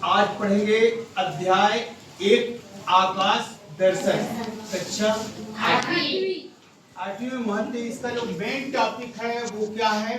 आज पढ़ेंगे अध्याय 1 आकाश दर्शन, कक्षा 8वीं में महत्व। इसका जो मेन टॉपिक है वो क्या है?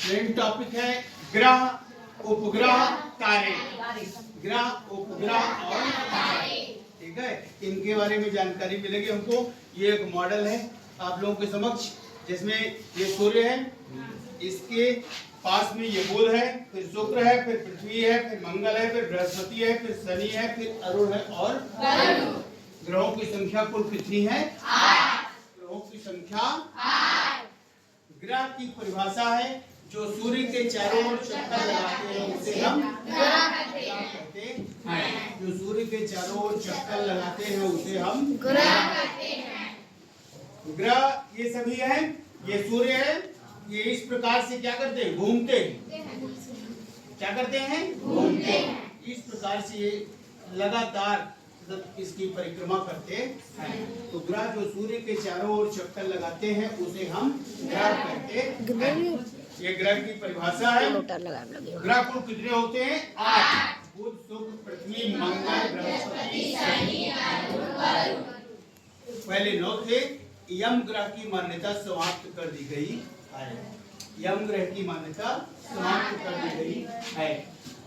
मेन टॉपिक है ग्रह, उपग्रह, तारे। ग्रह, उपग्रह और तारे, ठीक है। इनके बारे में जानकारी मिलेगी हमको। ये एक मॉडल है आप लोगों के समक्ष, जिसमें ये सूर्य है, इसके पास में ये बुध है, फिर शुक्र है, फिर पृथ्वी है, फिर मंगल है, फिर बृहस्पति है, फिर शनि है, फिर अरुण है और ग्रहों की संख्या कुल कितनी है? 8। ग्रहों की संख्या 8। ग्रह की परिभाषा है जो सूर्य के चारों ओर चक्कर लगाते हैं उसे हम ग्रह कहते हैं। जो सूर्य के चारों ओर चक्कर लगाते हैं उसे हम ग्रह कहते हैं। ग्रह ये सभी है, ये सूर्य है, ये इस प्रकार से क्या करते हैं? घूमते हैं। क्या करते हैं? घूमते हैं। इस प्रकार से ये लगातार इसकी परिक्रमा करते हैं। तो ग्रह जो सूर्य के चारों ओर चक्कर लगाते हैं उसे हम ग्रह कहते हैं। ये ग्रह की परिभाषा है। ग्रह कुल कितने होते हैं? 8। बुध, शुक्र, पृथ्वी, मंगल, बृहस्पति, शनि, अरुण। पहले 9 थे। यम ग्रह की मान्यता समाप्त कर दी गई है। यम ग्रह की मान्यता समाप्त कर दी गई है।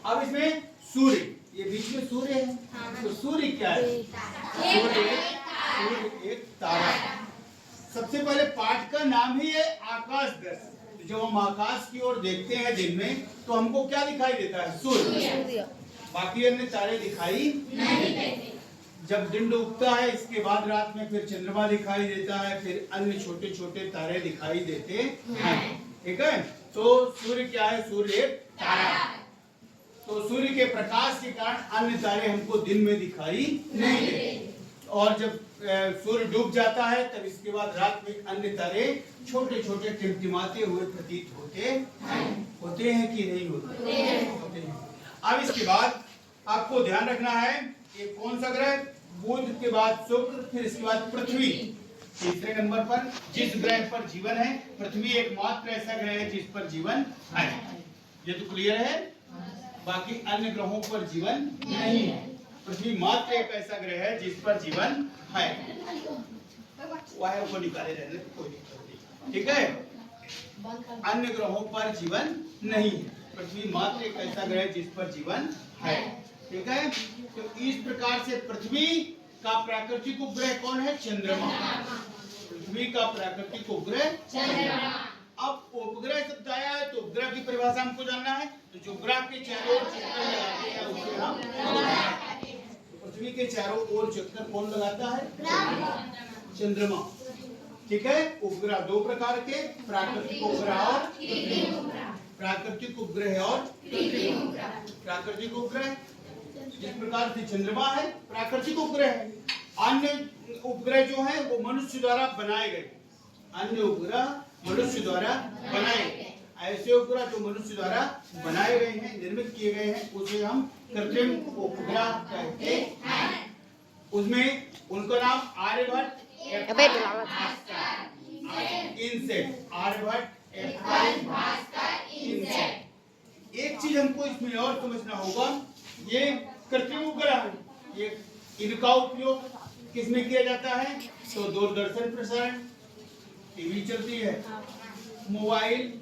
अब इसमें सूर्य, ये बीच में सूर्य है, तो सूर्य क्या है? सूर्य एक तारा। सबसे पहले पाठ का नाम ही है आकाश दर्शन। जब हम आकाश की ओर देखते हैं दिन में तो हमको क्या दिखाई देता है? सूर्य। बाकी अन्य तारे दिखाई नहीं देते। जब दिन डूबता है इसके बाद रात में फिर चंद्रमा दिखाई देता है, फिर अन्य छोटे छोटे तारे दिखाई देते हैं, ठीक है। तो सूर्य क्या है? सूर्य एक तारा है। तो सूर्य के प्रकाश के कारण अन्य तारे हमको दिन में दिखाई नहीं देते, और जब सूर्य डूब जाता है तब इसके बाद रात में अन्य तारे छोटे छोटे टिमटिमाते हुए प्रतीत होते हैं कि नहीं होते हैं। अब इसके बाद आपको ध्यान रखना है ये कौन सा ग्रह? बुध के बाद शुक्र, फिर इसके बाद पृथ्वी तीसरे नंबर पर। जिस ग्रह पर जीवन है, पृथ्वी एकमात्र ऐसा ग्रह है जिस पर जीवन है। ये तो क्लियर है। बाकी अन्य ग्रहों पर जीवन नहीं है। पृथ्वी मात्र एक ऐसा ग्रह है जिस पर जीवन है। वायु को निकाले रहने कोई दिक्कत नहीं, ठीक है। अन्य ग्रहों पर जीवन नहीं है। पृथ्वी मात्र एक ऐसा ग्रह है जिस पर जीवन है, ठीक है। तो इस प्रकार से पृथ्वी का प्राकृतिक उपग्रह कौन है? चंद्रमा। पृथ्वी का प्राकृतिक उपग्रह चंद्रमा। अब उपग्रह शब्द आया है तो उपग्रह की परिभाषा हमको जानना है। तो जो ग्रह के चारों ओर चक्कर लगाते हैं उसे हम पृथ्वी के चारों ओर चक्कर कौन लगाता है? चंद्रमा, ठीक है। उपग्रह दो प्रकार के, प्राकृतिक उपग्रह और कृत्रिम उपग्रह। प्राकृतिक उपग्रह और कृत्रिम उपग्रह। प्राकृतिक उपग्रह जिस प्रकार से चंद्रमा है प्राकृतिक उपग्रह है। अन्य उपग्रह जो है वो मनुष्य द्वारा बनाए गए। अन्य उपग्रह मनुष्य द्वारा बनाए गए। ऐसे उपग्रह जो मनुष्य द्वारा बनाए गए हैं, निर्मित किए गए हैं, उसे हम कृत्रिम उपग्रह कहते हैं। उसमें उनका नाम आर्यभट्ट, इनसेट। आर्यभट्ट, इनसेट। एक चीज हमको इसमें और समझना होगा, ये कृत्रिम उपग्रह है, ये इनका उपयोग किसमें किया जाता है? तो दूरदर्शन प्रसारण, टीवी चलती है, मोबाइल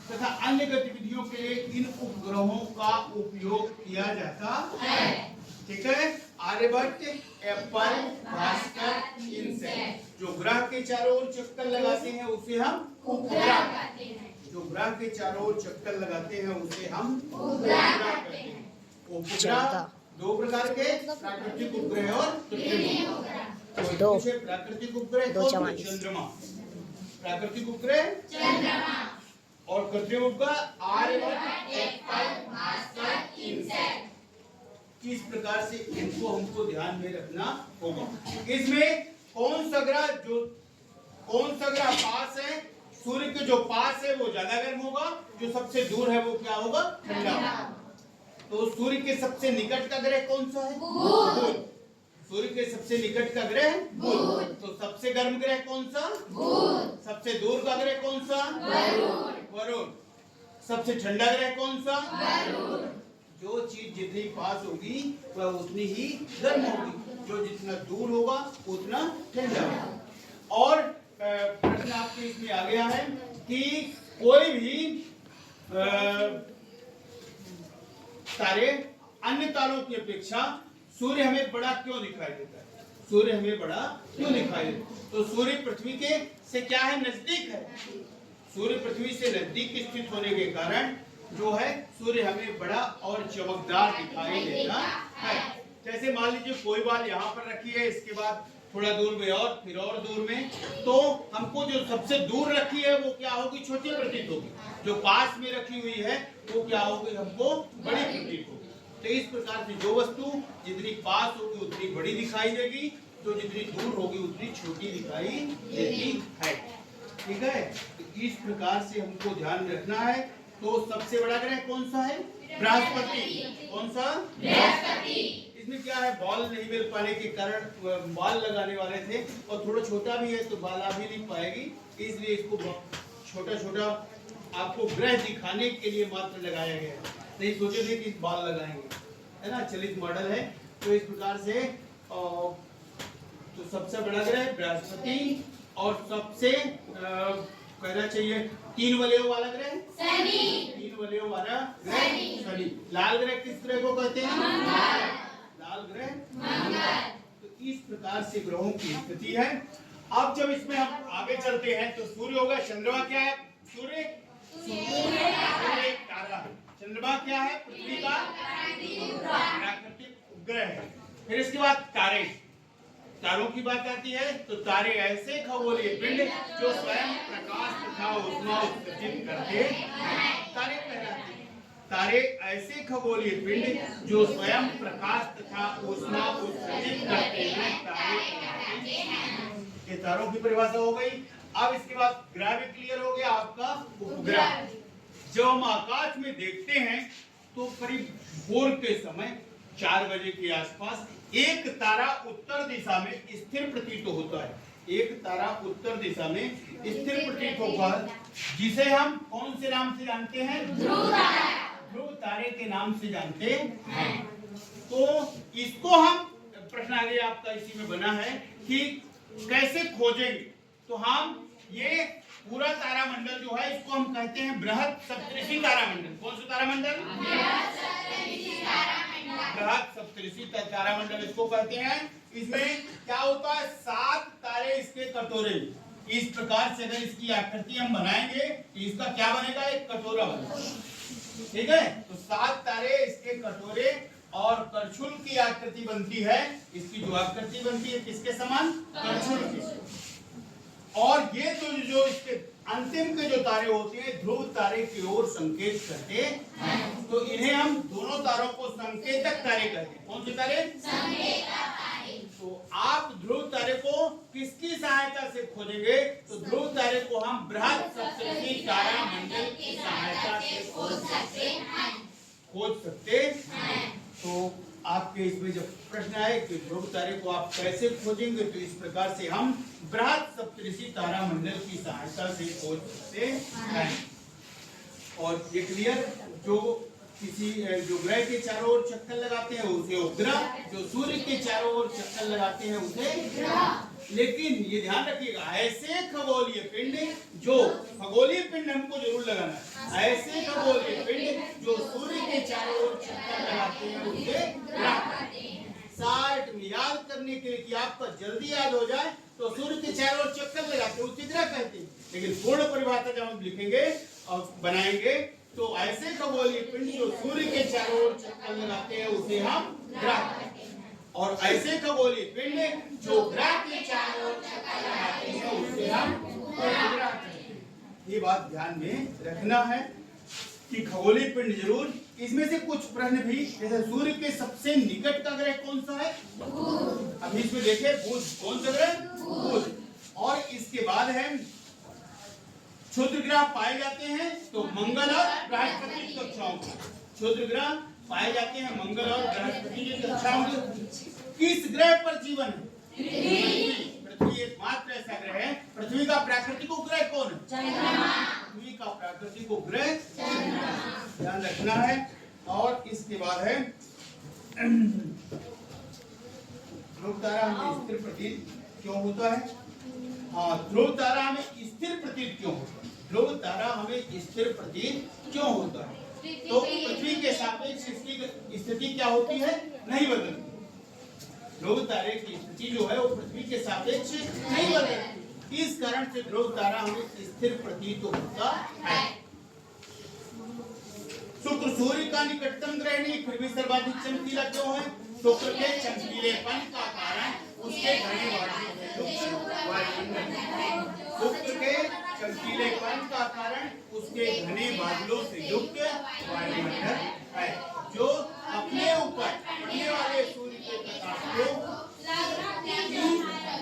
तथा अन्य गतिविधियों के लिए इन उपग्रहों का उपयोग किया जाता है, ठीक है। आर्यभट्ट, एप्पल, भास्कर, इनसेट। जो ग्रह के चारों ओर चक्कर लगाते हैं उसे हम उपग्रह कहते हैं। जो ग्रह के चारों ओर चक्कर लगाते हैं उसे हम उपग्रह कहते हैं। उपग्रह दो प्रकार के, प्राकृतिक उपग्रह और कृत्रिम उपग्रह। प्राकृतिक उपग्रह चंद्रमा, प्राकृतिक उपग्रह चंद्रमा, और कृत्रिम उपग्रह आर्यभट्ट, एप्पल, भास्कर, इनसेट। किस प्रकार से इनको हमको ध्यान में रखना होगा। इसमें कौन सा ग्रह पास है? सूर्य के जो पास है वो ज्यादा गर्म होगा, जो सबसे दूर है वो क्या होगा? ठंडा। तो सूर्य के सबसे निकट का ग्रह कौन सा है? बुध। सूर्य के सबसे निकट का ग्रह बुध। तो सबसे गर्म ग्रह कौन सा? बुध। सबसे दूर का ग्रह कौन सा? वरुण। सबसे ठंडा ग्रह कौन सा? वरुण। जो चीज जितनी पास होगी वह उतनी ही गर्म होगी, जो जितना दूर होगा उतना ठंडा होगा। और प्रश्न आपके इसमें आ गया है कि कोई भी तारे अन्य तारों की अपेक्षा सूर्य हमें बड़ा क्यों दिखाई देता है? सूर्य हमें बड़ा क्यों दिखाई देता है? तो सूर्य पृथ्वी के से क्या है, नजदीक है। सूर्य पृथ्वी से नजदीक स्थित होने के कारण जो है सूर्य हमें बड़ा और चमकदार दिखाई देता है। जैसे मान लीजिए कोई बाल यहाँ पर रखी है, इसके बाद थोड़ा दूर में और फिर और दूर में, तो हमको जो सबसे दूर रखी है वो क्या होगी, छोटी प्रतीत होगी। जो पास में रखी हुई है वो क्या होगी, हमको बड़ी प्रतीत होगी। तो इस प्रकार से जो वस्तु जितनी पास होगी उतनी बड़ी दिखाई देगी, जो जितनी दूर होगी उतनी छोटी दिखाई देती है। ठीक है, तो इस प्रकार से हमको ध्यान रखना है। तो सबसे बड़ा ग्रह कौन सा है, बृहस्पति। कौन सा, बृहस्पति। इसमें क्या है, बॉल नहीं मिल पाने के कारण बॉल लगाने वाले थे, और थोड़ा छोटा भी है तो बॉल आ भी नहीं पाएगी, इसलिए इसको छोटा छोटा आपको ग्रह दिखाने के लिए मात्र लगाया गया है। नहीं सोचे थे कि बॉल लगाएंगे, है ना, चलित मॉडल है। तो इस प्रकार से तो सबसे बड़ा ग्रह बृहस्पति, और सबसे कहना चाहिए 3 वलयों वाला ग्रह शनि। 3 वलयों वाला ग्रह शनि। लाल ग्रह किस ग्रह को कहते हैं, लाल ग्रह मंगल। तो इस प्रकार से ग्रहों की स्थिति है। अब जब इसमें हम आगे चलते हैं तो सूर्य होगा, चंद्रमा क्या है, सूर्य एक तारा है, चंद्रमा क्या है, पृथ्वी का प्राकृतिक उपग्रह है। फिर इसके बाद तारे, तारों की बात आती है तो तारे ऐसे खगोलीय पिंड जो स्वयं प्रकाश तथा ऊष्मा उत्सर्जित करते हैं, तारे कहलाते हैं। तारे ऐसे खगोलीय पिंड जो स्वयं प्रकाश तथा ऊष्मा उत्सर्जित करते हैं, तारे कहलाते हैं। ये तारों की परिभाषा हो गई। अब इसके बाद ग्रह भी क्लियर हो गया आपका, उपग्रह। जब हम आकाश में देखते हैं तो करीब भोर के समय 4 बजे के आसपास एक तारा उत्तर दिशा में स्थिर प्रतीत होता है। एक तारा उत्तर दिशा में स्थिर प्रतीत होकर, जिसे हम कौन से नाम से जानते हैं, ध्रुव तारा। ध्रुव तारे के नाम से जानते हैं। तो इसको हम, प्रश्न आगे आपका इसी में बना है कि कैसे खोजेंगे। तो हम ये पूरा तारामंडल जो है इसको हम कहते हैं बृहद सप्तऋषि तारामंडल। कौन सा तारामंडल, बृहद सप्तऋषि तारामंडल इसको कहते हैं। इसमें क्या होता है, 7 तारे इसके कटोरे। इस प्रकार से अगर इसकी आकृति हम बनाएंगे तो इसका क्या बनेगा, एक कटोरा बनेगा। ठीक है, तो 7 तारे इसके कटोरे और करछुल की आकृति बनती है। इसकी जो आकृति बनती है किसके समान, करछुल की। और ये जो इसके अंतिम के जो तारे होते हैं ध्रुव तारे की ओर संकेत करते हैं। तो इन्हें हम दोनों तारों को संकेतक तारे कहते हैं। कौन से तारे, संकेतक तारे। तो आप ध्रुव तारे को किसकी सहायता से खोजेंगे, तो ध्रुव तारे को हम बृहद सप्तऋषि तारामंडल की सहायता से खोज सकते हैं। तो आपके इसमें जब प्रश्न आए कि ध्रुव तारे को आप कैसे खोजेंगे, तो इस प्रकार से हम बृहद सप्तऋषि तारामंडल की सहायता से खोज सकते हैं। और ये क्लियर, जो किसी जो ग्रह के चारों ओर चक्कर लगाते हैं उसे उपग्रह, जो सूर्य के चारों ओर चक्कर लगाते हैं उसे ग्रह। लेकिन ये ध्यान रखिएगा, ऐसे खगोलीय पिंड जो, खगोलीय पिंड हमको जरूर लगाना है, ऐसे खगोलीय पिंड जो सूर्य के चारों ओर चक्कर लगाते हैं उसे ग्रह कहते हैं। शार्ट में याद करने के लिए कि आपका जल्दी याद हो जाए, तो सूर्य के चारों ओर चक्कर लगाते हैं उसे ग्रह कहते हैं। लेकिन पूर्ण परिभाषा जब हम लिखेंगे और बनाएंगे तो ऐसे खगोलीय पिंड जो सूर्य के चारों ओर चक्कर लगाते हैं उसे हम ग्रह कहते हैं। और ऐसे खगोलीय पिंड जो ग्रह के चारों ओर चक्कर लगाते हैं उसे हम उपग्रह कहते हैं। ये बात ध्यान में रखना है कि खगोलीय पिंड जरूर। इसमें से कुछ प्रश्न भी, जैसे सूर्य के सबसे निकट का ग्रह कौन सा है, बुध। अब इसमें देखें बुध, कौन सा ग्रह, बुध। और इसके बाद है क्षुद्र ग्रह पाए जाते हैं तो मंगल और बृहस्पति की कक्षाओं में। क्षुद्र ग्रह पाए जाते हैं मंगल और बृहस्पति की कक्षाओं में। किस ग्रह पर जीवन है, पृथ्वी एकमात्र ऐसा ग्रह है। पृथ्वी का प्राकृतिक उपग्रह कौन है, चंद्रमा। पृथ्वी का प्राकृतिक उपग्रह चंद्रमा, ध्यान रखना है। और इसके बाद है ध्रुव तारा हमें स्थिर प्रतीत क्यों होता है? हाँ, ध्रुव तारा हमें स्थिर प्रतीत क्यों होता है? ध्रुव तारा हमें स्थिर प्रतीत क्यों होता है? तो पृथ्वी के सापेक्ष इसकी स्थिति क्या होती है? नहीं बदलती। ध्रुव तारे की स्थिति जो है वो पृथ्वी के सापेक्ष नहीं बदलती। इस कारण से ध्रुव तारा हमें स्थिर प्रतीत होता है। शुक्र सूर्य का निकटतम ग्रह नहीं, फिर भी सर्वाधिक चमकीला क्यों है? शुक्र के चमकीलेपन का कारण उसके घने बादलों से युक्त शुक्र के चमकीलेपन का कारण उसके घने बादलों से युक्त वायुमंडल है, जो अपने ऊपर पड़ने वाले सूर्य के प्रकाश को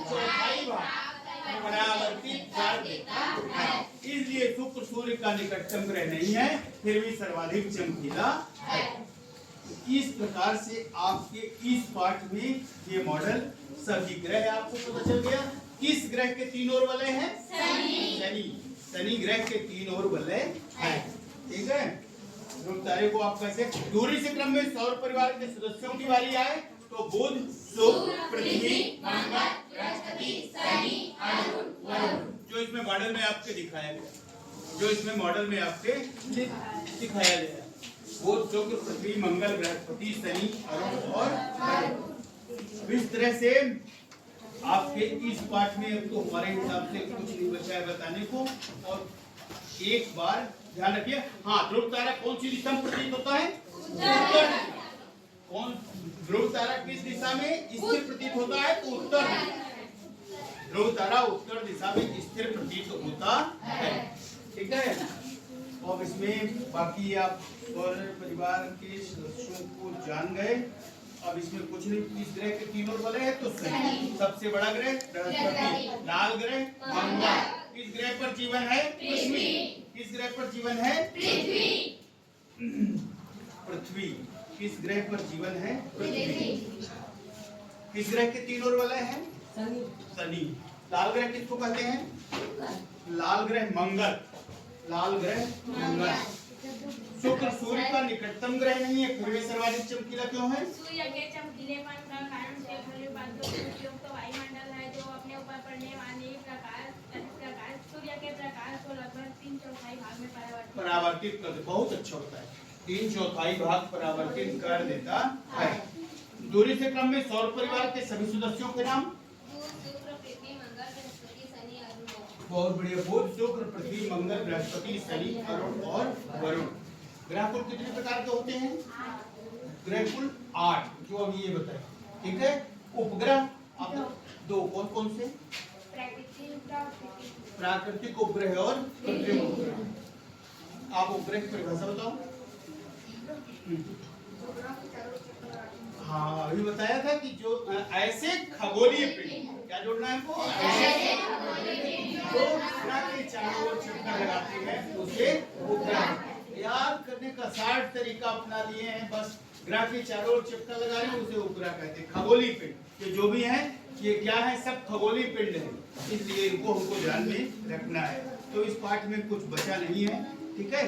चौथाई भाग परावर्तित कर देता है। इसलिए शुक्र सूर्य का निकटतम ग्रह नहीं है, फिर भी सर्वाधिक चमकीला है। इस प्रकार से आपके इस पाठ में ये मॉडल सभी ग्रह आपको पता चल गया। किस ग्रह के तीन और वलय हैं? शनि ग्रह के तीन और वलय हैं। ठीक है, ध्रुव तारे को आप कैसे दूरी से क्रम में सौर परिवार के सदस्यों की बारी आए तो बुध, शुक्र, पृथ्वी, मंगल, बृहस्पति, शनि, अरुण, वरुण, जो इसमें मॉडल में आपके दिखाया गया बुध, शुक्र, पृथ्वी, मंगल, बृहस्पति, शनि, अरुण और वरुण। इस तरह से आपके इस पाठ में तो हमारे हिसाब से कुछ नहीं बचा है बताने को। और एक बार ध्यान रखिए, हाँ, ध्रुव तारा कौन सी दिशा में प्रतीत होता है? उत्तर। कौन ध्रुव तारा किस दिशा में स्थिर प्रतीत होता है? तो उत्तर। ध्रुव तारा उत्तर दिशा में स्थिर प्रतीत होता है। ठीक है, और इसमें बाकी आप सौर परिवार के सदस्यों को जान गए। अब इसमें कुछ नहीं, इस ग्रह के तीन और वलय है तो शनि, सबसे बड़ा ग्रह बृहस्पति, लाल ग्रह मंगल। किस ग्रह पर जीवन है? पृथ्वी। किस ग्रह पर जीवन है? पृथ्वी। किस ग्रह पर जीवन है? पृथ्वी। किस ग्रह के तीन और वलय है? शनि। लाल ग्रह किसको कहते हैं? लाल ग्रह मंगल। लाल ग्रह मंगल। शुक्र सूर्य का निकटतम ग्रह नहीं है, फिर भी सर्वाधिक चमकीला क्यों है? सूर्य के चमकीलेपन का कारण उसके घने बादलों से युक्त वायुमंडल है, जो अपने ऊपर पड़ने वाले प्रकाश सूर्य के प्रकाश को लगभग 3/4 भाग में परावर्तित कर देता। बहुत अच्छा होता है, 3/4 भाग परावर्तित कर देता है। दूरी से क्रम में सौर परिवार के सभी सदस्यों के नाम? बहुत बढ़िया, बुध, शुक्र, पृथ्वी, मंगल, बृहस्पति, शनि, अरुण और वरुण। ग्रह कुल कितने प्रकार के होते हैं? ग्रह कुल 8, जो अभी ये बताए। ठीक है, उपग्रह आप दो कौन कौन से? प्राकृतिक उपग्रह और कृत्रिम उपग्रह। आप उपग्रह की परिभाषा बताओ। हाँ, अभी बताया था कि जो ऐसे खगोलीय पिंड, क्या जोड़ना है हमको? जो ग्रह के चारों ओर चक्कर लगाते हैं उसे उपग्रह। याद करने का 60 तरीका अपना लिए हैं, बस ग्रह के चारों ओर चक्कर लगा रहे हैं उसे उपग्रह कहते हैं। खगोलीय पिंड ये जो भी है, ये क्या है? सब खगोलीय पिंड है, इसलिए इनको हमको ध्यान में रखना है। तो इस पाठ में कुछ बचा नहीं है। ठीक है,